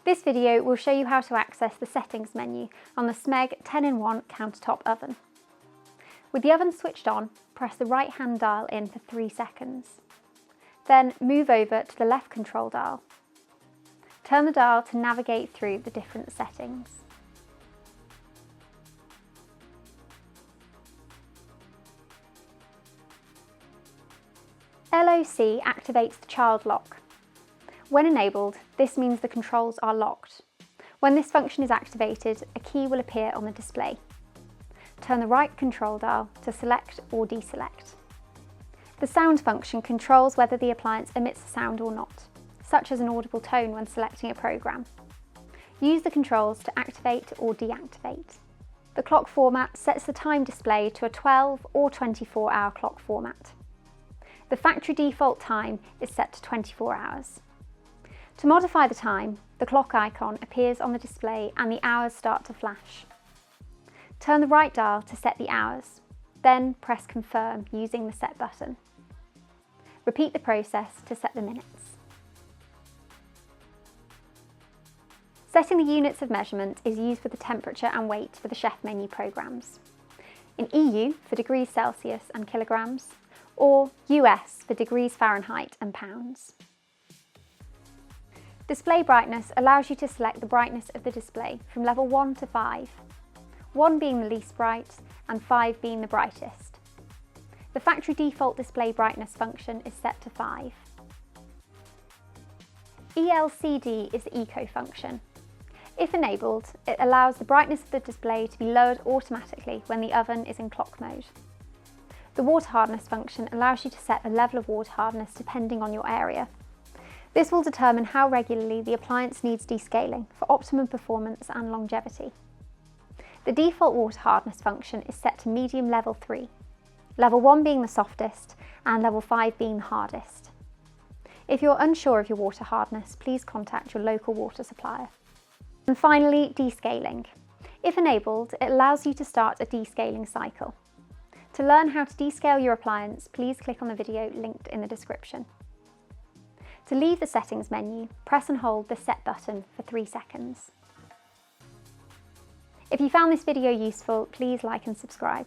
This video will show you how to access the settings menu on the Smeg 10-in-1 Countertop Oven. With the oven switched on, press the right hand dial in for 3 seconds. Then move over to the left control dial. Turn the dial to navigate through the different settings. LOC activates the child lock. When enabled, this means the controls are locked. When this function is activated, a key will appear on the display. Turn the right control dial to select or deselect. The sound function controls whether the appliance emits a sound or not, such as an audible tone when selecting a program. Use the controls to activate or deactivate. The clock format sets the time display to a 12 or 24-hour clock format. The factory default time is set to 24 hours. To modify the time, the clock icon appears on the display and the hours start to flash. Turn the right dial to set the hours, then press confirm using the set button. Repeat the process to set the minutes. Setting the units of measurement is used for the temperature and weight for the chef menu programs. In EU for degrees Celsius and kilograms, or US for degrees Fahrenheit and pounds. Display brightness allows you to select the brightness of the display from level 1 to 5, 1 being the least bright and 5 being the brightest. The factory default display brightness function is set to 5. ELCD is the eco function. If enabled, it allows the brightness of the display to be lowered automatically when the oven is in clock mode. The water hardness function allows you to set the level of water hardness depending on your area. This will determine how regularly the appliance needs descaling for optimum performance and longevity. The default water hardness function is set to medium level 3, level 1 being the softest and level 5 being the hardest. If you're unsure of your water hardness, please contact your local water supplier. And finally, descaling. If enabled, it allows you to start a descaling cycle. To learn how to descale your appliance, please click on the video linked in the description. To leave the settings menu, press and hold the set button for 3 seconds. If you found this video useful, please like and subscribe.